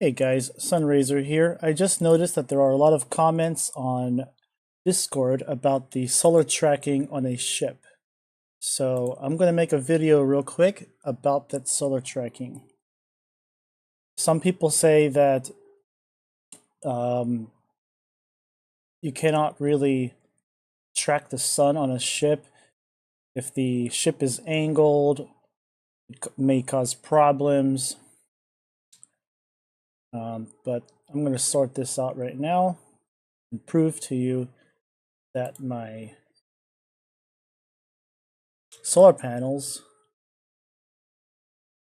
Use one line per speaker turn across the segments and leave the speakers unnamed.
Hey guys, Sunraiser here. I just noticed that there are a lot of comments on Discord about the solar tracking on a ship. So I'm going to make a video real quick about that solar tracking. Some people say that you cannot really track the sun on a ship. If the ship is angled, it may cause problems. But I'm going to sort this out right now and prove to you that my solar panels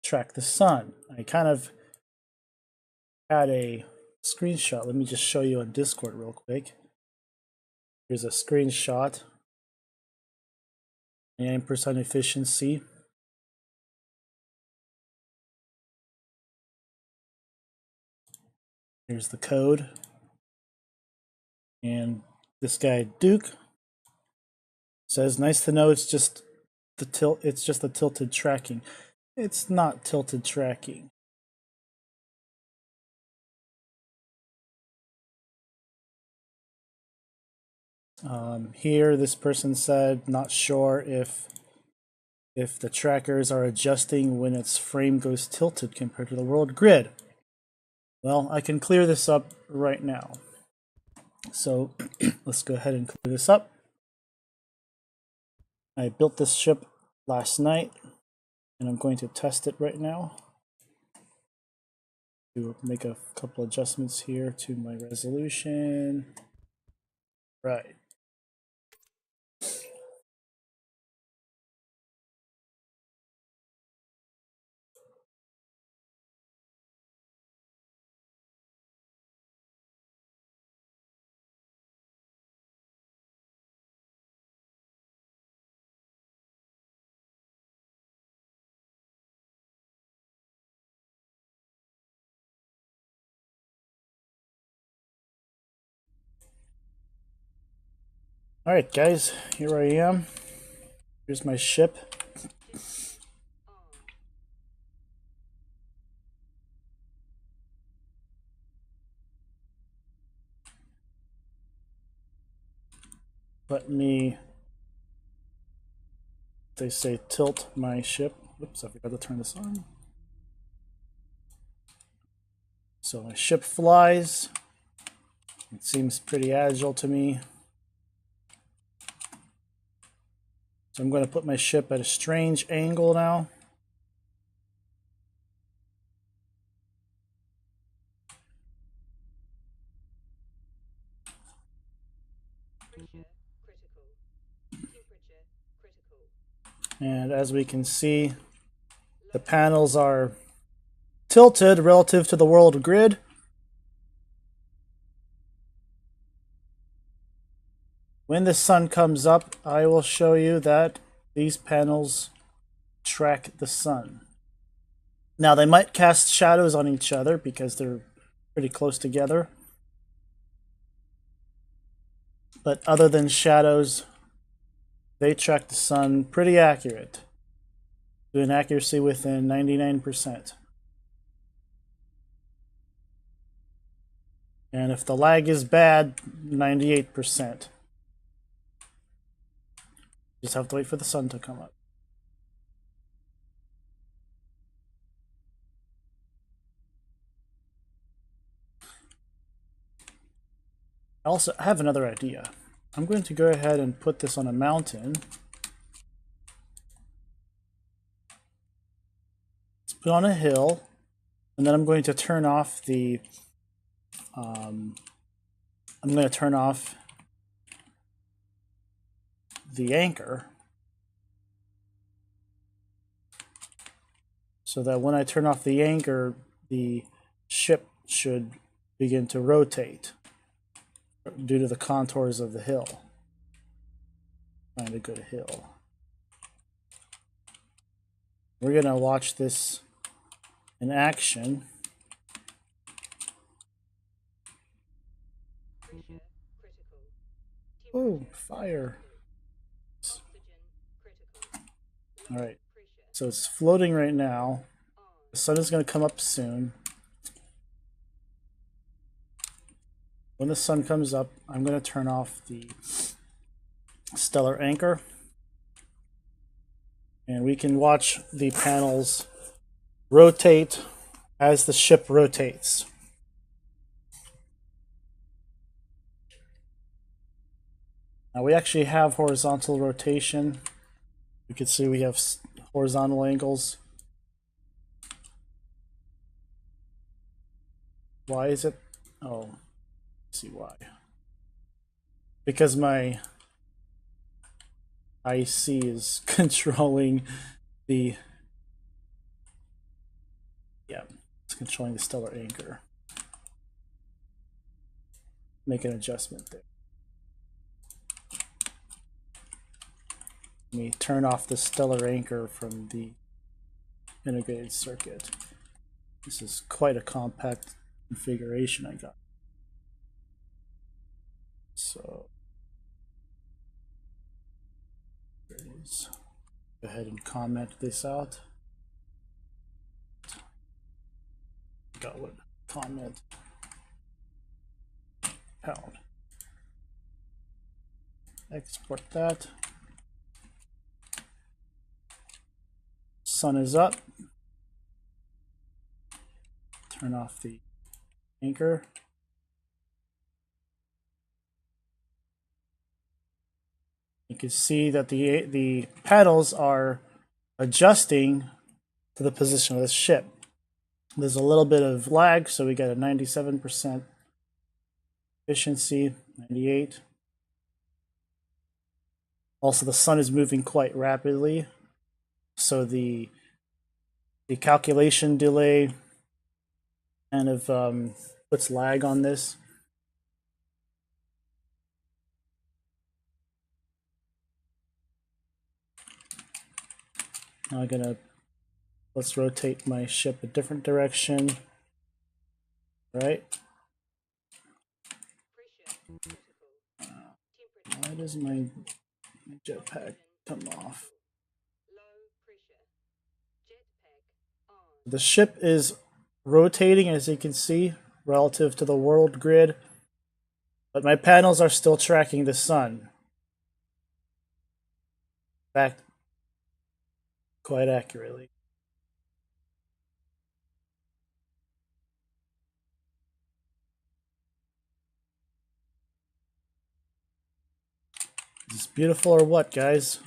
track the sun. I kind of had a screenshot. Let me just show you on Discord real quick. Here's a screenshot. 99% efficiency. Here's the code. And this guy Duke says, "Nice to know it's just the tilted tracking." It's not tilted tracking. Here, this person said, not sure if the trackers are adjusting when its frame goes tilted compared to the world grid. Well, I can clear this up right now. So let's go ahead and clear this up. I built this ship last night, and I'm going to test it right now. To make a couple adjustments here to my resolution. Right. Alright guys, here I am. Here's my ship. Let me, they say, tilt my ship. Oops, I forgot to turn this on. So my ship flies. It seems pretty agile to me. So I'm going to put my ship at a strange angle now. And as we can see, the panels are tilted relative to the world grid. When the sun comes up, I will show you that these panels track the sun. Now they might cast shadows on each other because they're pretty close together. But other than shadows, they track the sun pretty accurate, to an accuracy within 99%. And if the lag is bad, 98%. Just have to wait for the sun to come up. I also have another idea. I'm going to go ahead and put this on a mountain. Let's put it on a hill, and then I'm going to turn off the anchor, so that when I turn off the anchor, the ship should begin to rotate due to the contours of the hill. Find a good hill. We're going to watch this in action. Oh, fire. Alright, so it's floating right now. The sun is going to come up soon. when the sun comes up, I'm going to turn off the stellar anchor, and we can watch the panels rotate as the ship rotates. Now we actually have horizontal rotation. You can see we have horizontal angles. Why is it? Oh, let's see why. Because my IC is controlling the, yeah, it's controlling the stellar anchor. Make an adjustment there. Let me turn off the stellar anchor from the integrated circuit. This is quite a compact configuration I got. So there it is. Go ahead and comment this out. Got what? Comment pound. Export that. Sun is up. Turn off the anchor. You can see that the paddles are adjusting to the position of the ship. There's a little bit of lag, so we got a 97% efficiency, 98. Also, the sun is moving quite rapidly, so the calculation delay kind of puts lag on this. Now let's rotate my ship a different direction. Right? Why does my jetpack come off? The ship is rotating, as you can see, relative to the world grid, but my panels are still tracking the sun. In fact, quite accurately. Is this beautiful or what, guys?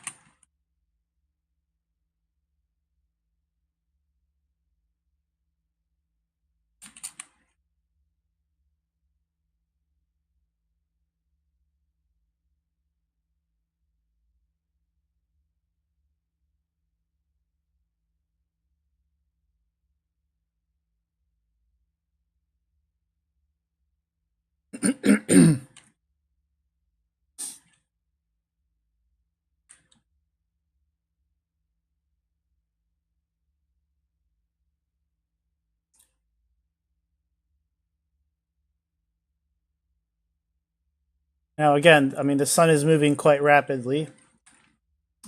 Now again, I mean, the sun is moving quite rapidly.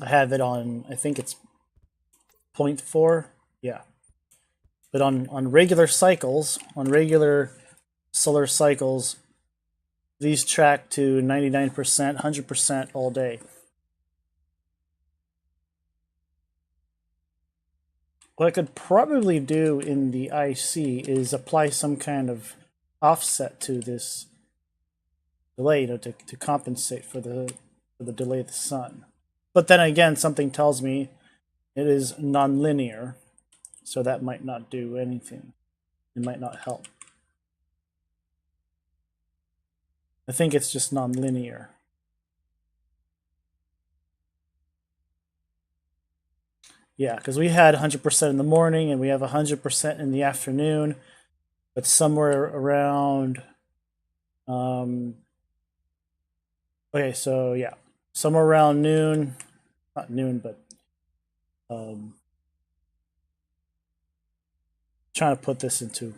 I have it on, I think it's 0.4. Yeah. But on regular cycles, on regular solar cycles, these track to 99%, 100% all day. What I could probably do in the IC is apply some kind of offset to this delay, to compensate for the delay of the sun. But then again, something tells me it is nonlinear, so that might not do anything. It might not help. I think it's just nonlinear. Yeah, because we had 100% in the morning and we have 100% in the afternoon, but somewhere around, okay, so yeah, somewhere around noon, not noon, but trying to put this into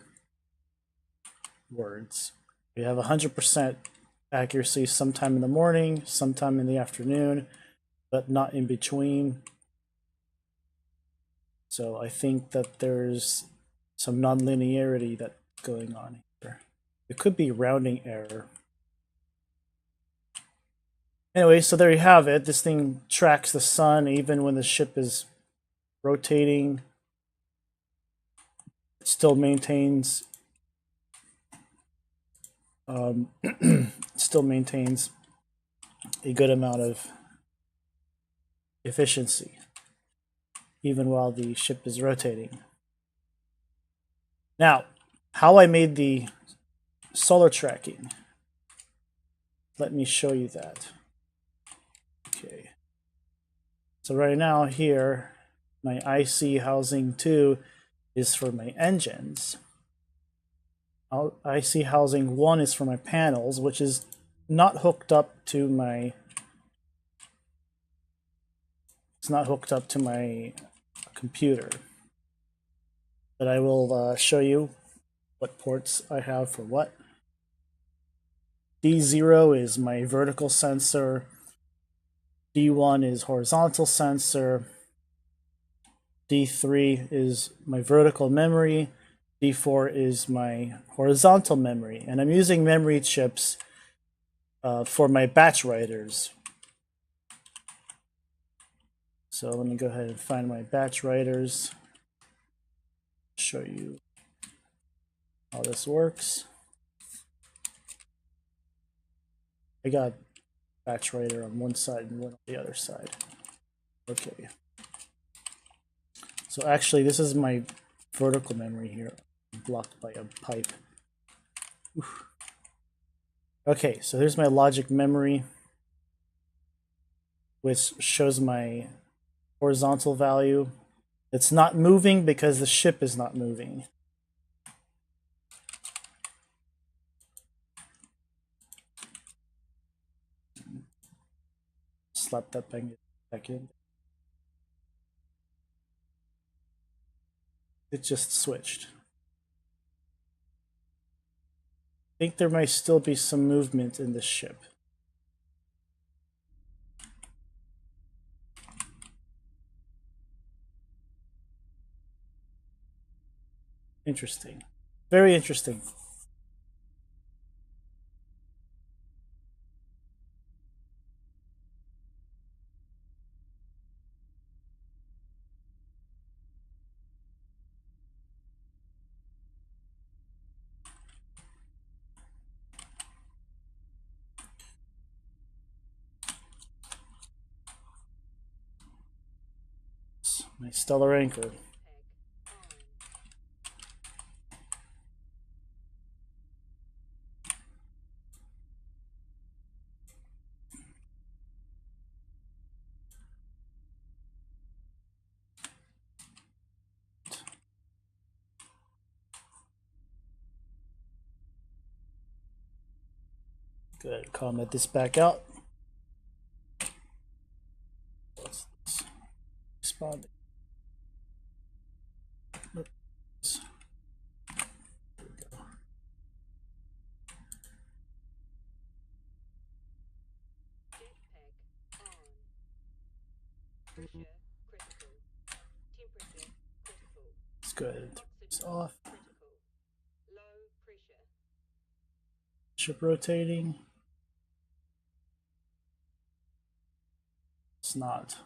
words. We have 100% accuracy sometime in the morning, sometime in the afternoon, but not in between. So I think that there's some nonlinearity that's going on here. It could be rounding error. Anyway, so there you have it. This thing tracks the sun even when the ship is rotating. It still maintains still maintains a good amount of efficiency even while the ship is rotating. Now, how I made the solar tracking. Let me show you that. Okay. So right now here, my IC housing 2 is for my engines. IC housing 1 is for my panels, which is not hooked up to my computer. But I will show you what ports I have for what. D0 is my vertical sensor. D1 is horizontal sensor. D3 is my vertical memory. D4 is my horizontal memory. And I'm using memory chips for my batch writers. So let me go ahead and find my batch writers. Show you how this works. I got batch writer on one side and one on the other side. Okay. So actually, this is my vertical memory here, blocked by a pipe. Oof. Okay, so here's my logic memory, which shows my horizontal value. It's not moving because the ship is not moving. Slap that back in. It just switched. I think there might still be some movement in the ship. Interesting. Very interesting. My stellar anchor. Go ahead and comment this back out. What's this? Responding. Oops. There we go. Let's go ahead and turn this off. Ship rotating. It's not.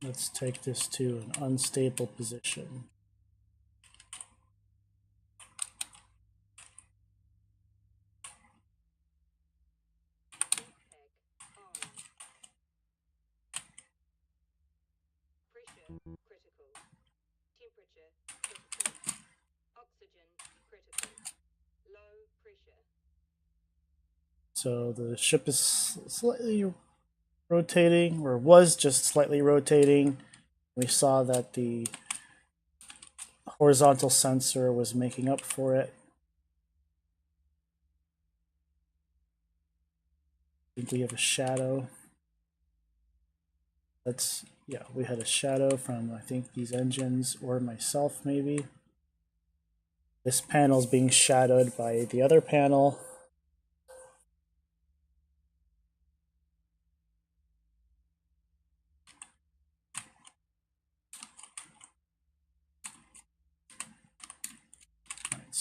Let's take this to an unstable position. So the ship is slightly rotating, or was just slightly rotating. We saw that the horizontal sensor was making up for it. I think we have a shadow. Yeah, we had a shadow from, I think, these engines or myself, maybe. This panel is being shadowed by the other panel.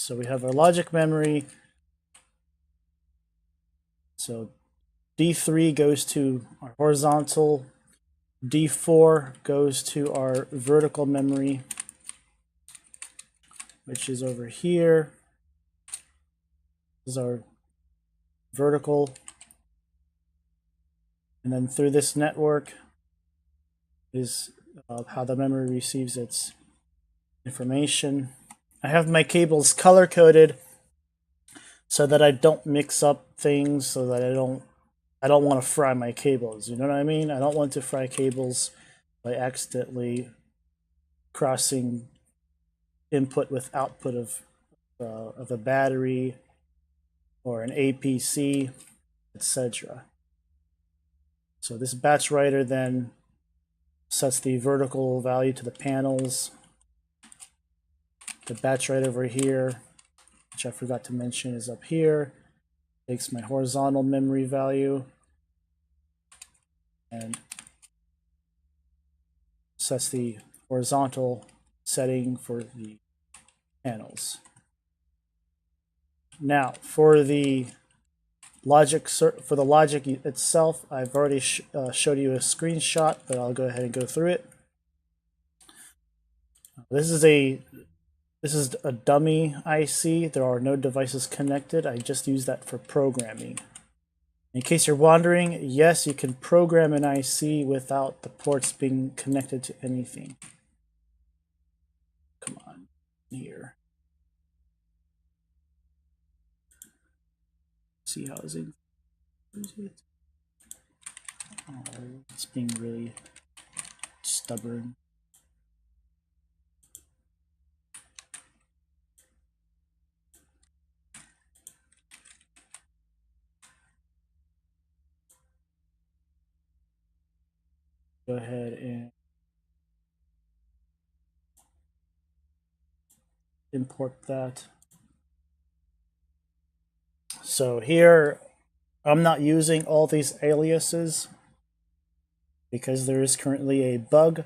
So we have our logic memory. So D3 goes to our horizontal, D4 goes to our vertical memory, which is over here. This is our vertical. And then through this network is how the memory receives its information. I have my cables color coded so that I don't mix up things, so that I don't want to fry my cables. You know what I mean? I don't want to fry cables by accidentally crossing input with output of a battery or an APC, etc. So this batch writer then sets the vertical value to the panels. The batch writer over here, which I forgot to mention, is up here. Takes my horizontal memory value and sets the horizontal setting for the panels. Now, for the logic itself, I've already showed you a screenshot, but I'll go ahead and go through it. This is a dummy IC. There are no devices connected. I just use that for programming. In case you're wondering, yes, you can program an IC without the ports being connected to anything. Come on, here. See how it's in. Oh, it's being really stubborn. Go ahead and import that. So here, I'm not using all these aliases because there is currently a bug.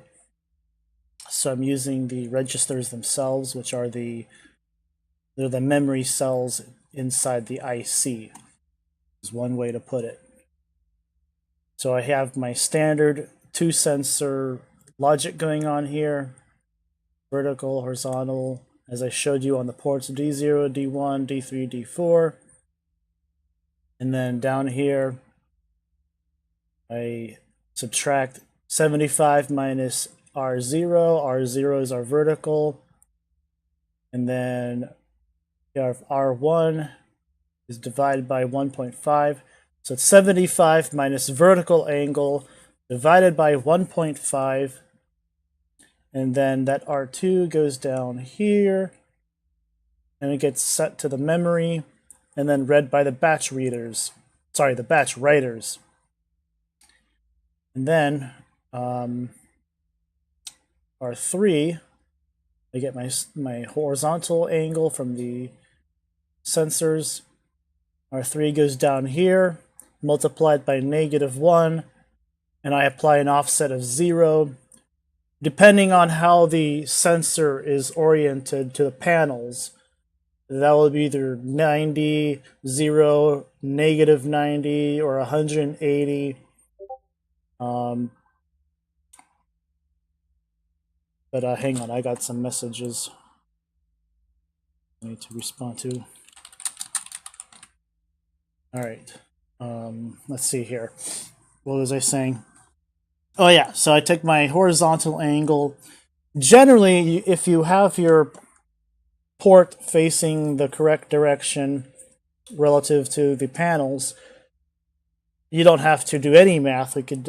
So I'm using the registers themselves, which are they're the memory cells inside the IC, is one way to put it. So I have my standard 2-sensor logic going on here, vertical, horizontal, as I showed you on the ports D0, D1, D3, D4. And then down here, I subtract 75 minus R0. R0 is our vertical. And then R1 is divided by 1.5. So it's 75 minus vertical angle divided by 1.5. And then that R2 goes down here. And it gets set to the memory. And then read by the batch readers. Sorry, the batch writers. And then R3, I get my horizontal angle from the sensors. R3 goes down here, multiplied by -1, and I apply an offset of 0. Depending on how the sensor is oriented to the panels, that will be either 90, 0, -90, or 180. But hang on, I got some messages I need to respond to. All right, let's see here. What was I saying? Oh yeah, so I take my horizontal angle. Generally, if you have your port facing the correct direction relative to the panels, you don't have to do any math. We could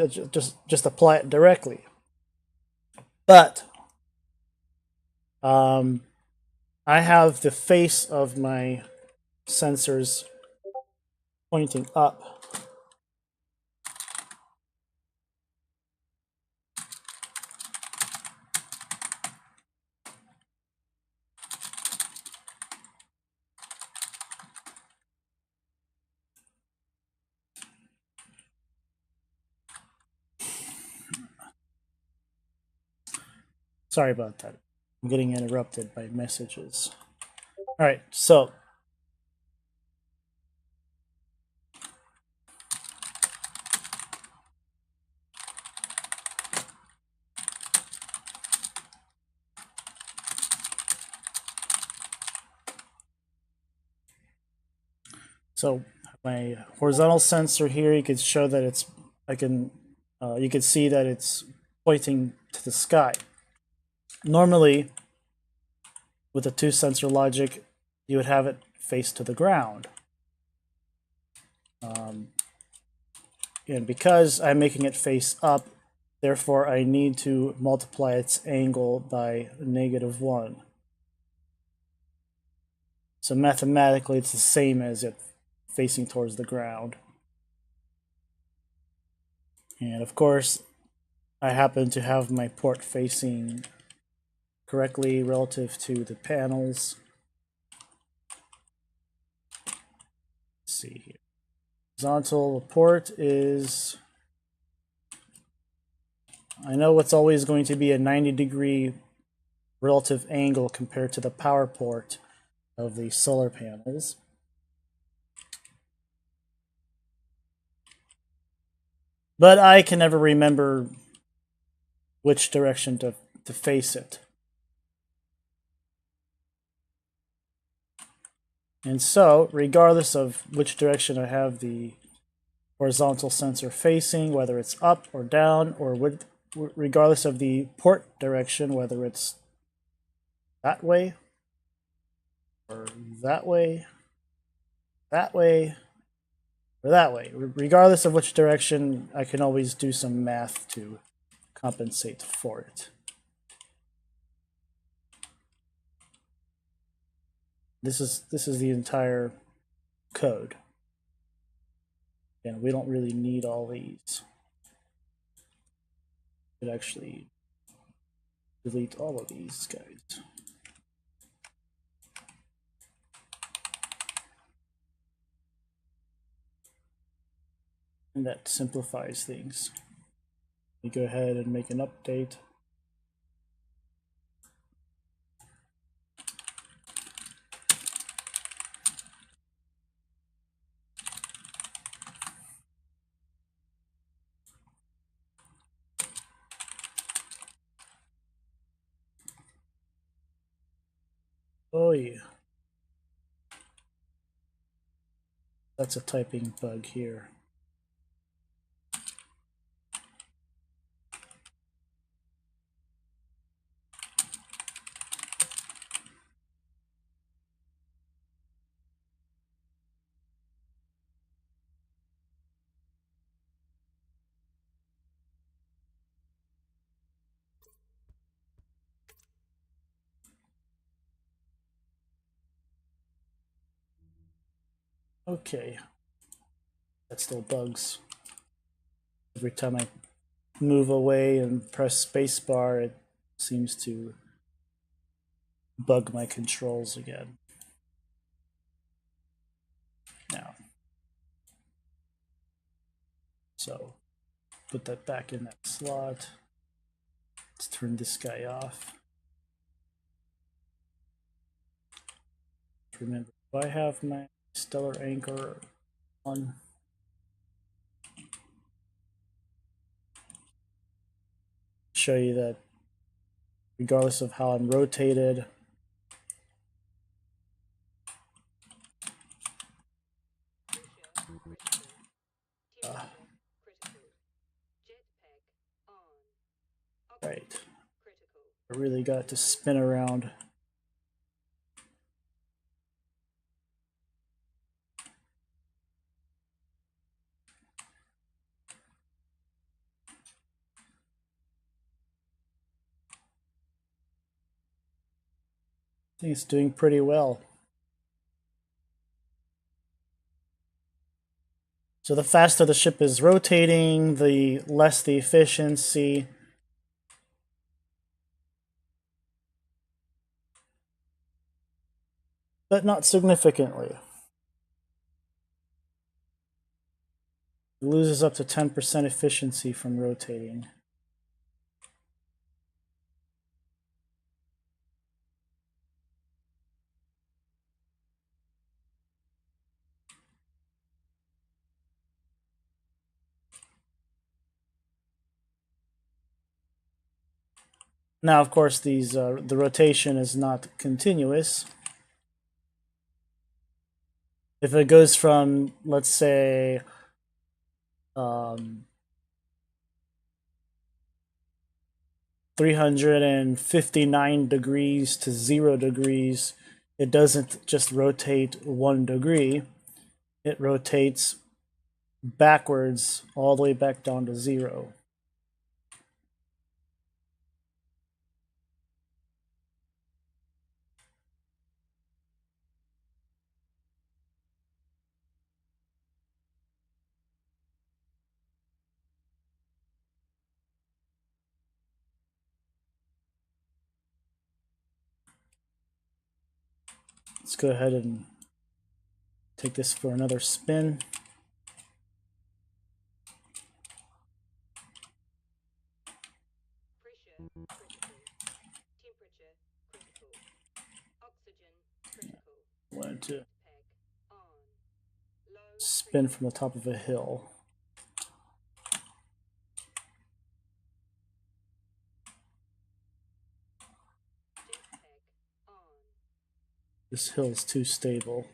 just apply it directly. But I have the face of my sensors pointing up. Sorry about that. I'm getting interrupted by messages. All right, so my horizontal sensor here, you could show that it's, you could see that it's pointing to the sky. Normally, with a two sensor logic, you would have it face to the ground. And because I'm making it face up, therefore I need to multiply its angle by -1. So mathematically, it's the same as it facing towards the ground. And of course, I happen to have my port facing correctly relative to the panels. Let's see here. Horizontal port is, I know it's always going to be a 90-degree relative angle compared to the power port of the solar panels. But I can never remember which direction to face it. And so, regardless of which direction I have the horizontal sensor facing, whether it's up or down, or regardless of the port direction, whether it's that way, or that way, that way, or that way, regardless of which direction, I can always do some math to compensate for it. This is the entire code. And we don't really need all these. Could actually delete all of these guys. And that simplifies things. We go ahead and make an update. Oh yeah. That's a typing bug here. Okay. That still bugs. Every time I move away and press spacebar, it seems to bug my controls again. Now, so put that back in that slot. Let's turn this guy off. Remember, do I have my stellar anchor on? Show you that regardless of how I'm rotated, right, I really got to spin around. I think it's doing pretty well. So the faster the ship is rotating, the less the efficiency. But not significantly. It loses up to 10% efficiency from rotating. Now, of course, the rotation is not continuous. If it goes from, let's say, 359 degrees to 0 degrees, it doesn't just rotate 1 degree, it rotates backwards all the way back down to 0. Let's go ahead and take this for another spin. Wanted to spin from the top of a hill. This hill is too stable.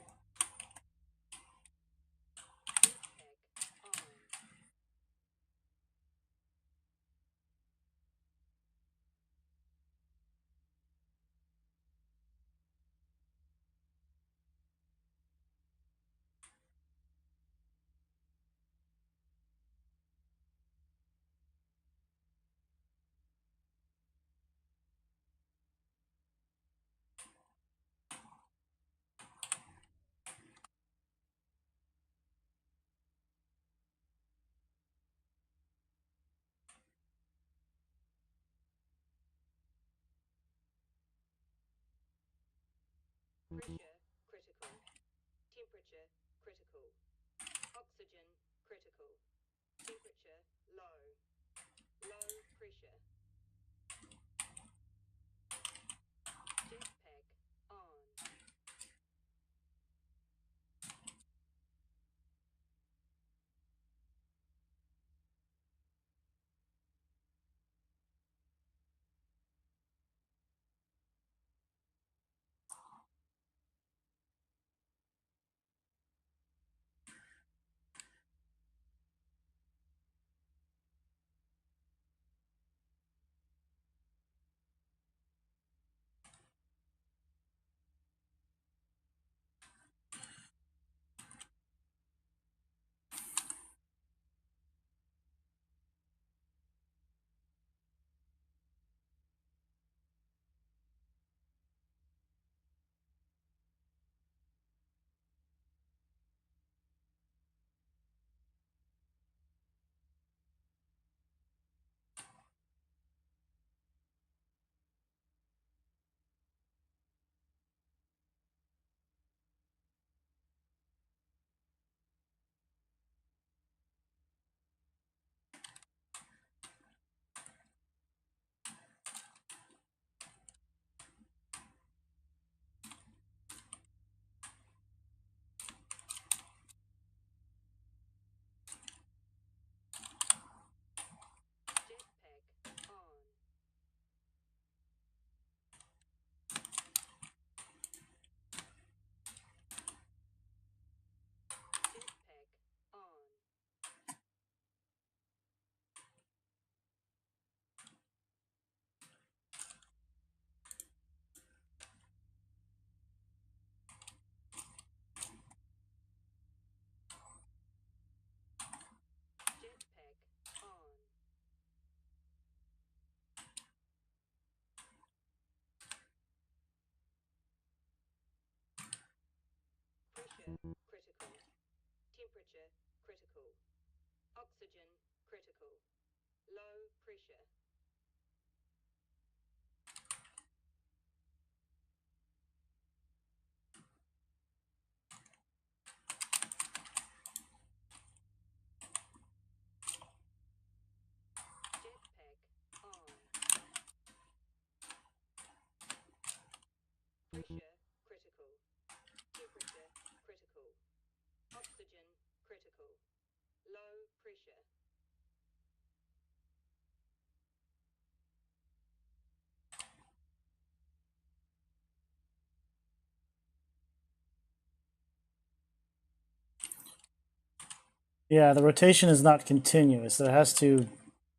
Yeah, the rotation is not continuous. It has to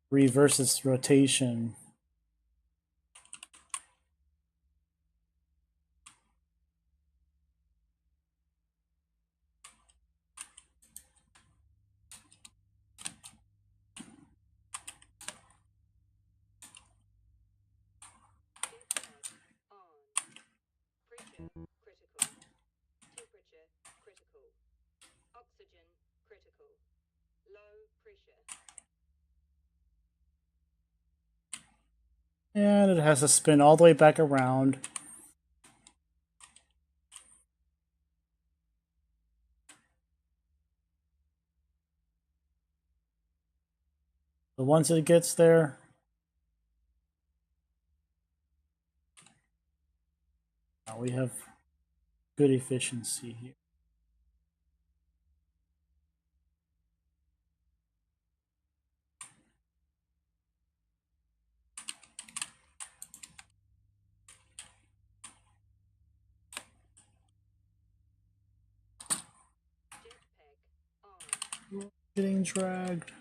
reverse its rotation. And it has to spin all the way back around. But once it gets there, we have good efficiency here. Getting dragged.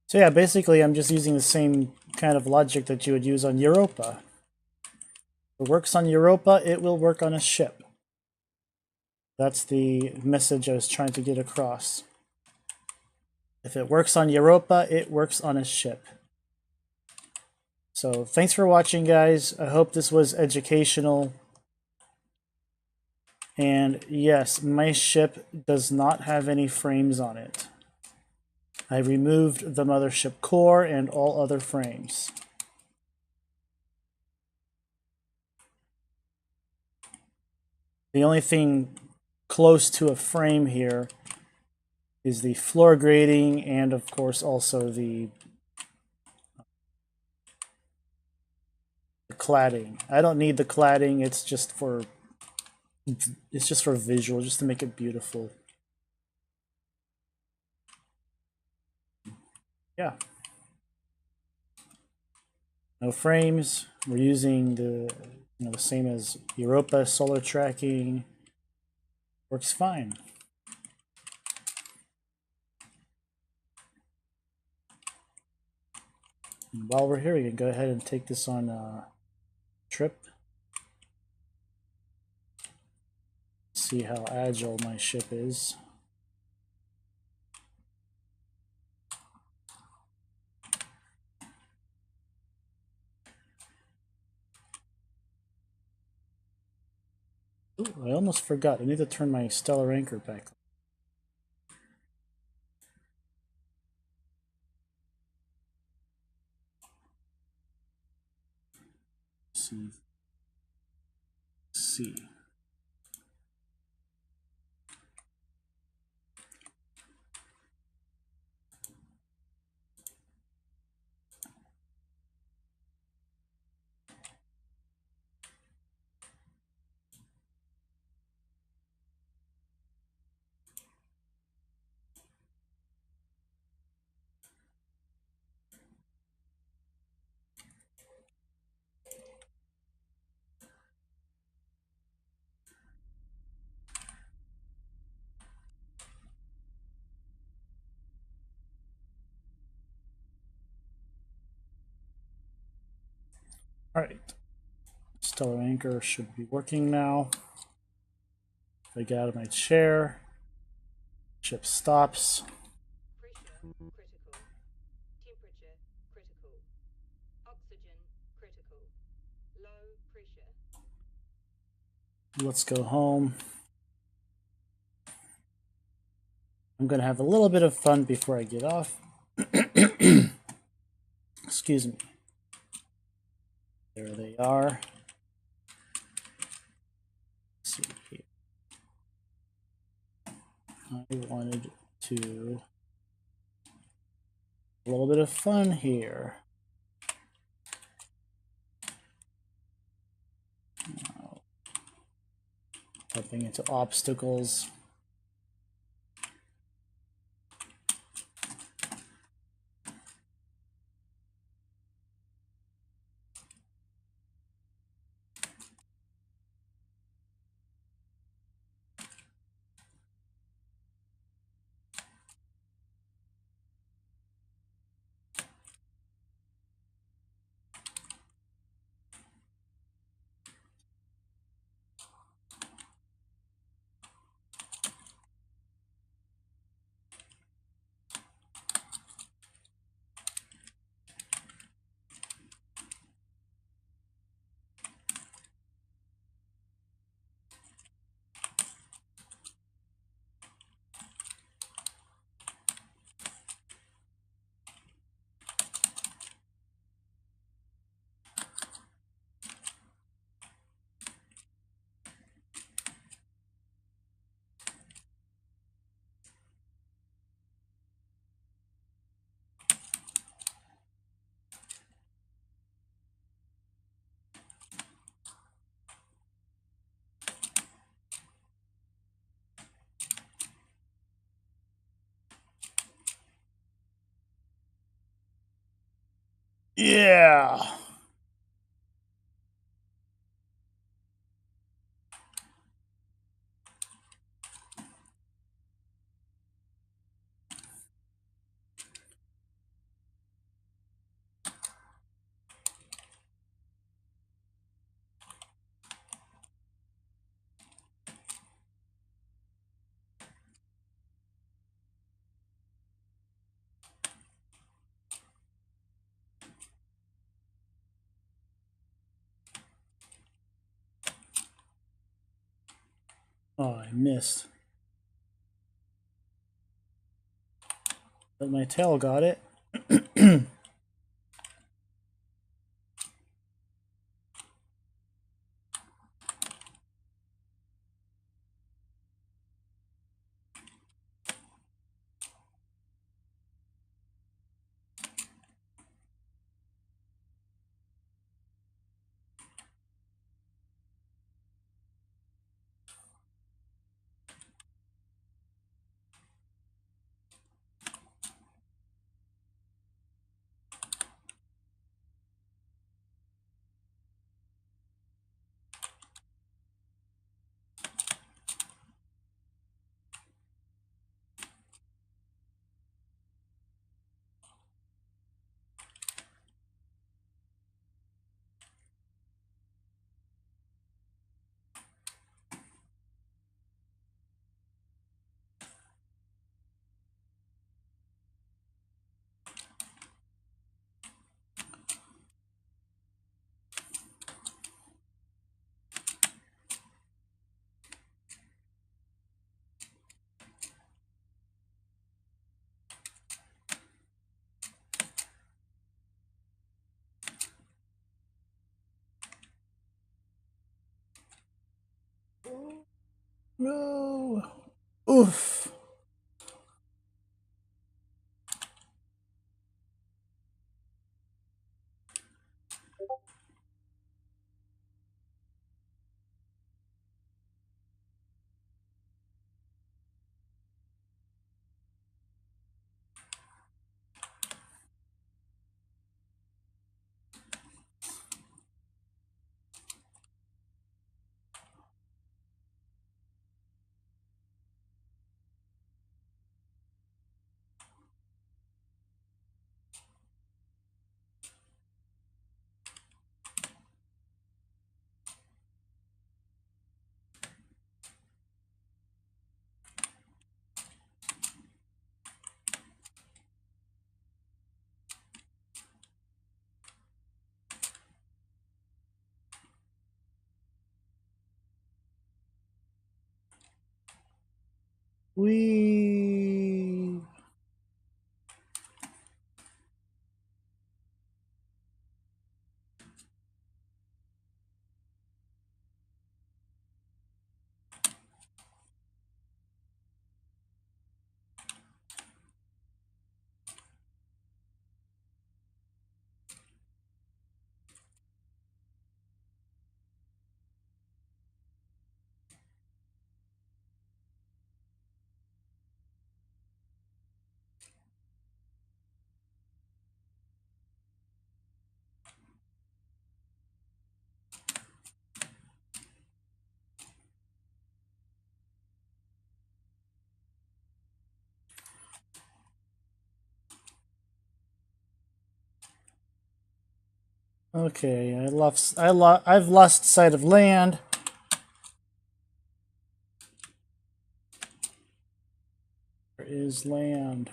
So yeah, basically I'm just using the same kind of logic that you would use on Europa. If it works on Europa, it will work on a ship. That's the message I was trying to get across. If it works on Europa, it works on a ship. So thanks for watching, guys. I hope this was educational. And yes, my ship does not have any frames on it. I removed the mothership core and all other frames. The only thing close to a frame here is the floor grating and of course also the cladding. I don't need the cladding, it's just for visual, just to make it beautiful. Yeah. No frames. We're using the same as Europa solar tracking. Works fine. And while we're here, we can go ahead and take this on a trip. See how agile my ship is. Ooh, I almost forgot. I need to turn my stellar anchor back. C. All right. Stellar anchor should be working now. If I get out of my chair, ship stops.
Pressure critical. Temperature critical. Oxygen critical. Low pressure.
Let's go home. I'm going to have a little bit of fun before I get off. Excuse me. There they are. Let's see here. I wanted to a little bit of fun here. Bumping into obstacles. Yeah. Oh, I missed. But my tail got it. No. Oof. We. Okay, I've lost sight of land. Where is land?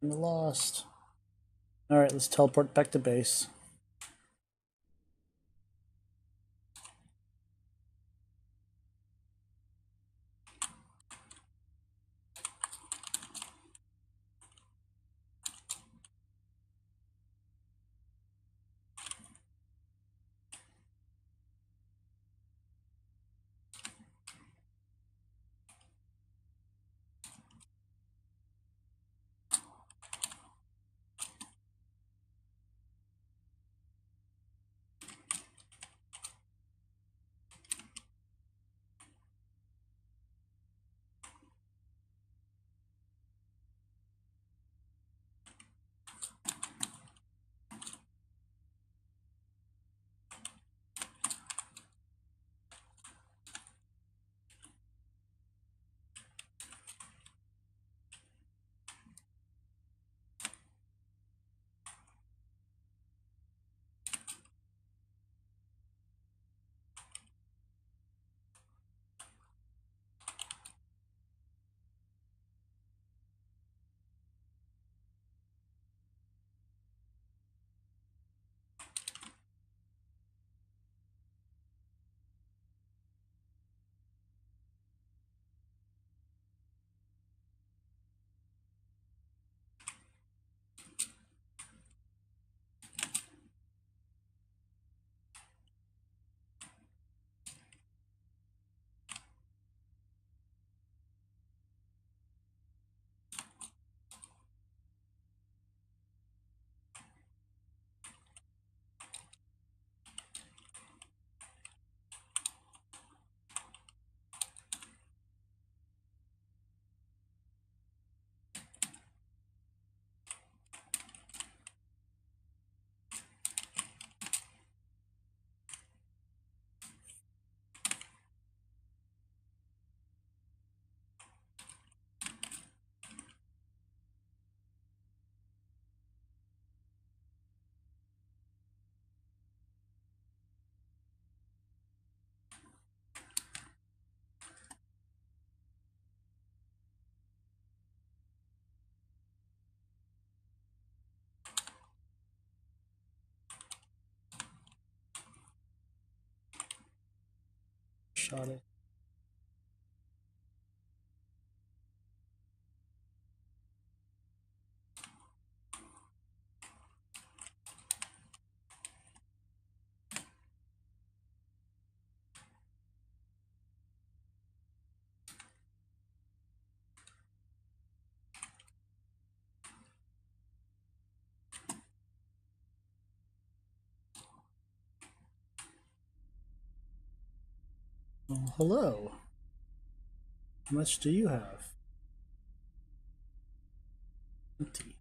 I'm lost. All right, let's teleport back to base. Shot it. Oh, hello. How much do you have? Empty.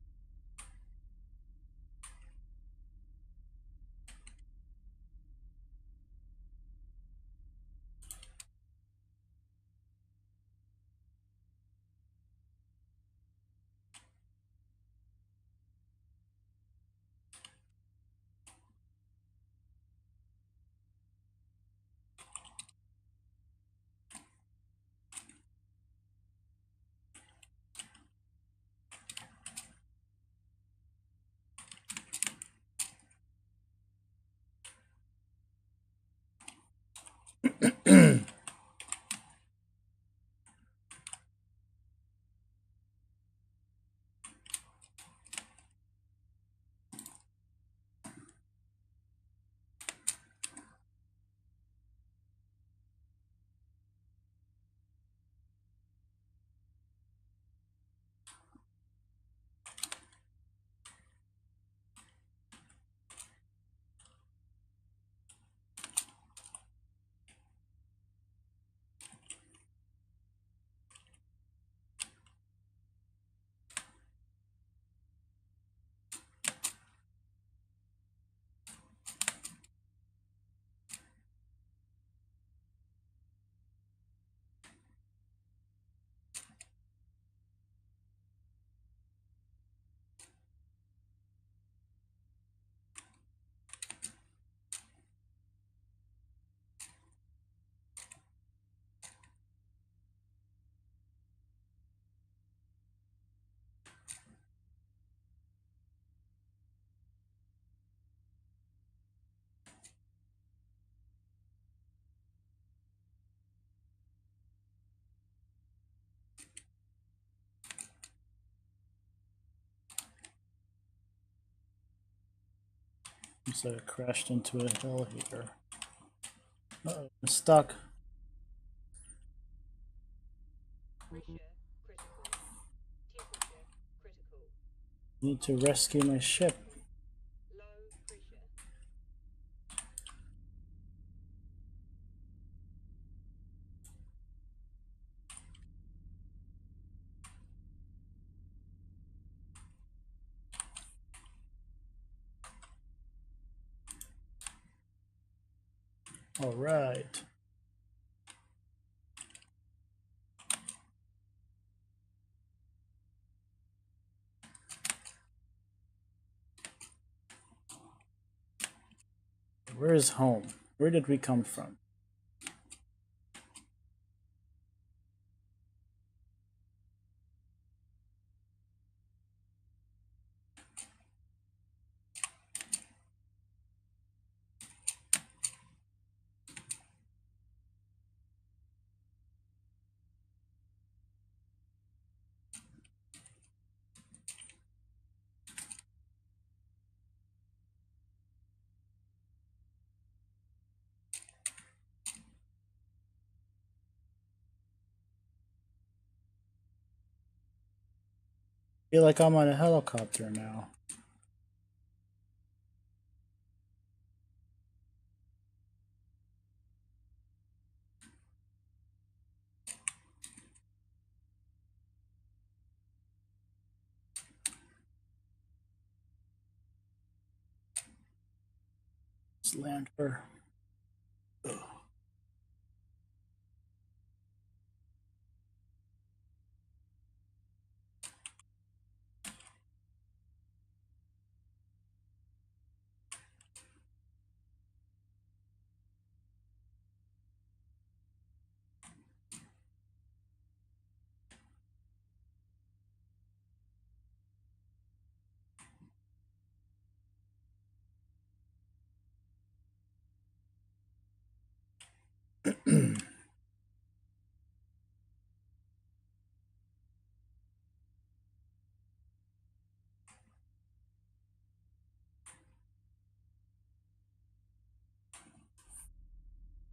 So I crashed into a hill here. Uh-oh, I'm stuck.
Pressure critical. Temperature critical.
Need to rescue my ship.
Low pressure.
All right. Where is home? Where did we come from? Feel like I'm on a helicopter now. Let's land her. Ugh.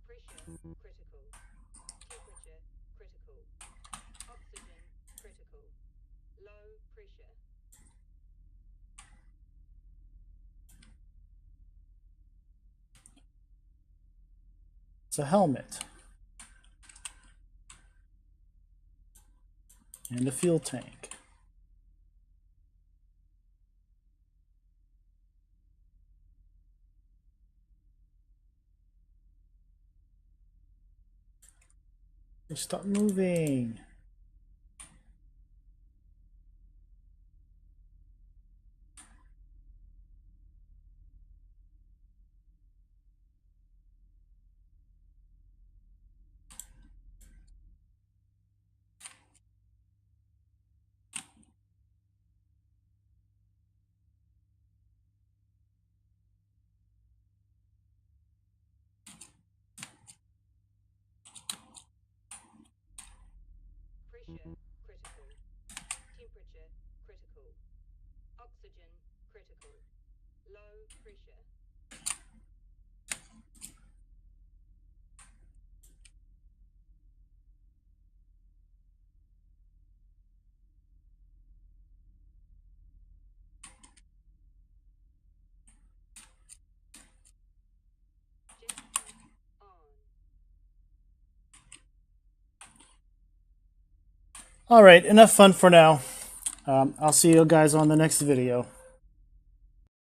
Pressure critical. Temperature critical. Oxygen critical. Low pressure.
It's a helmet. and the fuel tank. Stop moving.
Pressure critical. Temperature critical. Oxygen critical. Low pressure. Jet tank on.
All right, enough fun for now. I'll see you guys on the next video.